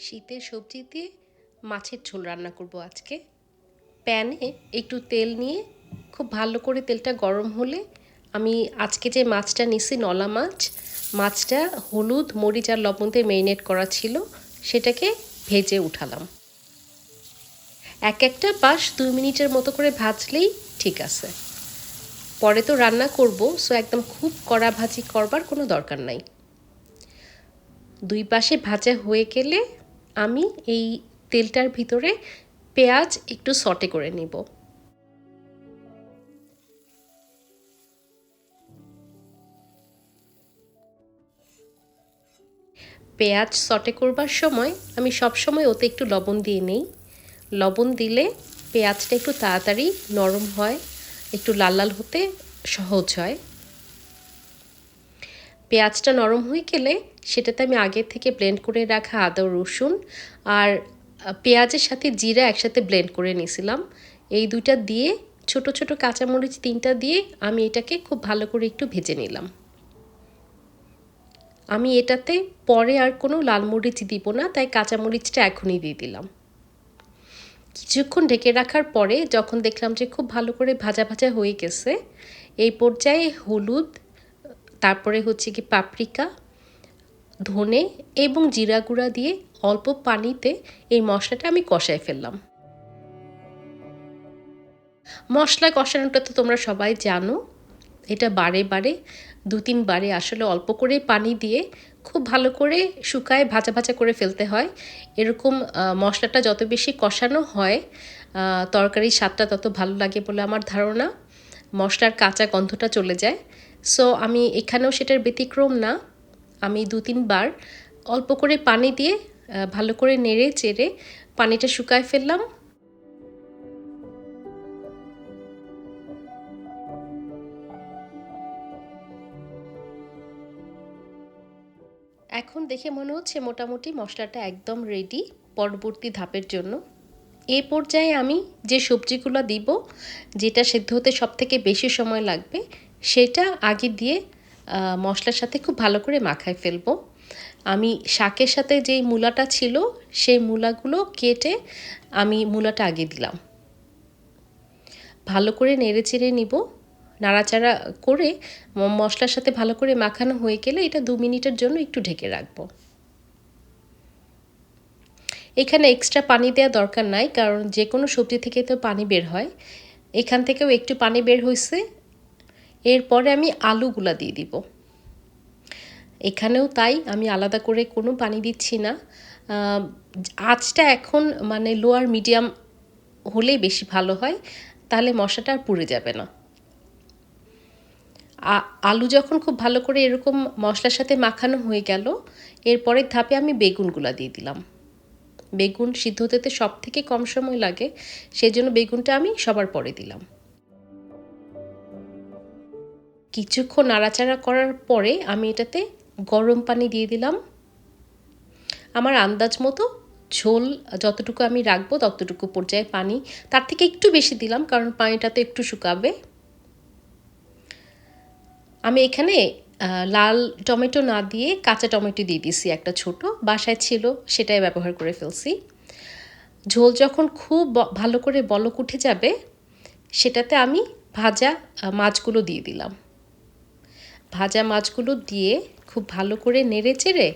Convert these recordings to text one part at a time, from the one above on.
শীতের সবজি দিয়ে মাছের ঝোল রান্না করব আজকে। প্যানে একটু তেল নিয়ে খুব ভালো করে তেলটা গরম হলে আমি আজকে যে মাছটা নিছি নলা মাছ, মাছটা হলুদ মরিচ আর লবণ দিয়ে ম্যারিনেট করা ছিল, সেটাকে ভেজে উঠালাম। এক একটা পাশ 2 মিনিটের মতো করে ভাজলেই ঠিক আছে। পরে তো রান্না করব, সো একদম খুব কড়া ভাজি করবার কোনো দরকার নাই। দুই পাশে ভাজা হয়ে গেলে আমি এই তেলটার ভিতরে পেঁয়াজ একটু সটে করে নিব। পেঁয়াজ সটে করবার সময় আমি সব সময় ওতে একটু লবণ দিয়ে নেই। লবণ দিলে পেঁয়াজটা একটু তাড়াতাড়ি নরম হয়, একটু লাল লাল হতে সহজ হয়। পেঁয়াজটা নরম হয়ে গেলে সেটাতে আমি আগে থেকে ব্লেন্ড করে রাখা আদা রসুন আর পেঁয়াজের সাথে জিরা একসাথে ব্লেন্ড করে নিয়েছিলাম, এই দুইটা দিয়ে ছোট ছোট কাঁচামরিচ 3টা দিয়ে আমি এটাকে খুব ভালো করে একটু ভেজে নিলাম। আমি এটাতে পরে আর কোনো লাল মরিচ দিব না, তাই কাঁচামরিচটা এখনই দিয়ে দিলাম। কিছুক্ষণ ঢেকে রাখার পরে যখন দেখলাম যে খুব ভালো করে ভাজা ভাজা হয়ে গেছে, এই পর্যায়ে হলুদ, তারপরে হচ্ছে কি পাপরিকা, ধনে এবং জিরা গুঁড়া দিয়ে অল্প পানিতে এই মশলাটা আমি কষায় ফেললাম। মশলা কষানোটা তো তোমরা সবাই জানো, এটা বারে বারে 2-3 বারে আসলে অল্প করে পানি দিয়ে খুব ভালো করে শুকায় ভাজা ভাজা করে ফেলতে হয়। এরকম মশলাটা যত বেশি কষানো হয় তরকারির স্বাদটা তত ভালো লাগে বলে আমার ধারণা, মশলার কাঁচা গন্ধটা চলে যায়। সো আমি এখানেও সেটার ব্যতিক্রম না, আমি 2-3 বার অল্প করে পানি দিয়ে ভালো করে নেড়ে চেড়ে পানিটা শুকায় ফেললাম। এখন দেখে মনে হচ্ছে মোটামুটি মশলাটা একদম রেডি পরবর্তী ধাপের জন্য। এই পর্যায়ে আমি যে সবজিগুলো দিব, যেটা সেদ্ধ হতে সবথেকে বেশি সময় লাগবে, সেটা আগে দিয়ে মশলার সাথে খুব ভালো করে মাখায় ফেলবো। আমি শাকের সাথে যেই মূলাটা ছিল সেই মূলাগুলো কেটে আমি মূলাটা আগে দিলাম, ভালো করে নেড়ে চেড়ে নিব। নাড়াচাড়া করে মশলার সাথে ভালো করে মাখানো হয়ে গেলে এটা 2 মিনিটের জন্য একটু ঢেকে রাখবো। এখানে এক্সট্রা পানি দেওয়া দরকার নাই, কারণ যে কোনো সবজি থেকে তো পানি বের হয়, এখান থেকেও একটু পানি বের হয়েছে। এরপরে আমি আলুগুলা দিয়ে দিব। এখানেও তাই, আমি আলাদা করে কোনো পানি দিচ্ছি না। আঁচটা এখন মানে লোয়ার মিডিয়াম হলেই বেশি ভালো হয়, তাহলে মশলাটা আর পুড়ে যাবে না। আলু যখন খুব ভালো করে এরকম মশলার সাথে মাখানো হয়ে গেল, এরপরের ধাপে আমি বেগুনগুলা দিয়ে দিলাম। বেগুন সিদ্ধ হতে সব থেকে কম সময় লাগে, সেই জন্য বেগুনটা আমি সবার পরে দিলাম। কিছুক্ষণ নাড়াচাড়া করার পরে আমি এটাতে গরম পানি দিয়ে দিলাম। আমার আন্দাজ মতো ঝোল যতটুকু আমি রাখবো ততটুকু পর্যায়ে পানি, তার থেকে একটু বেশি দিলাম কারণ পানিটা তো একটু শুকাবে। আমি এখানে লাল টমেটো না দিয়ে কাঁচা টমেটো দিয়ে দিছি, একটা ছোট বাসায় ছিল সেটাই ব্যবহার করে ফেলছি। ঝোল যখন খুব ভালো করে বলক উঠে যাবে, সেটাতে আমি ভাজা মাছগুলো দিয়ে দিলাম। ভাজা মাছগুলো দিয়ে খুব ভালো করে নেড়ে চেড়ে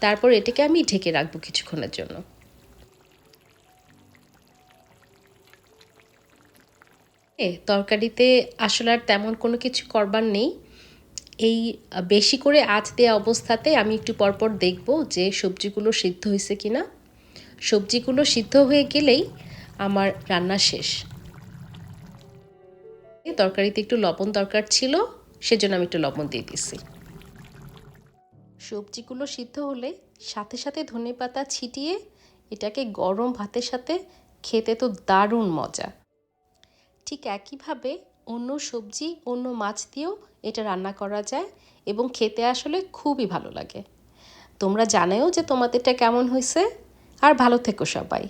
তারপর এটাকে আমি ঢেকে রাখবো কিছুক্ষণের জন্য। তরকারিতে আসলে আর তেমন কোনো কিছু করবার নেই। এই বেশি করে আঁচ দেওয়া অবস্থাতে আমি একটু পরপর দেখব যে সবজিগুলো সিদ্ধ হয়েছে কিনা। সবজিগুলো সিদ্ধ হয়ে গেলেই আমার রান্না শেষ। তরকারিতে একটু লবণ দরকার ছিল, সেজন্য আমি একটু লবণ দিয়ে দিছি। সবজিগুলো সিদ্ধ হলে সাথে সাথে ধনেপাতা ছিটিয়ে এটাকে গরম ভাতের সাথে খেতে তো দারুণ মজা। ঠিক একইভাবে অন্য সবজি অন্য মাছ দিয়েও এটা রান্না করা যায় এবং খেতে আসলে খুবই ভালো লাগে। তোমরা জানাও যে তোমাদেরটা কেমন হয়েছে, আর ভালো থেকো সবাই।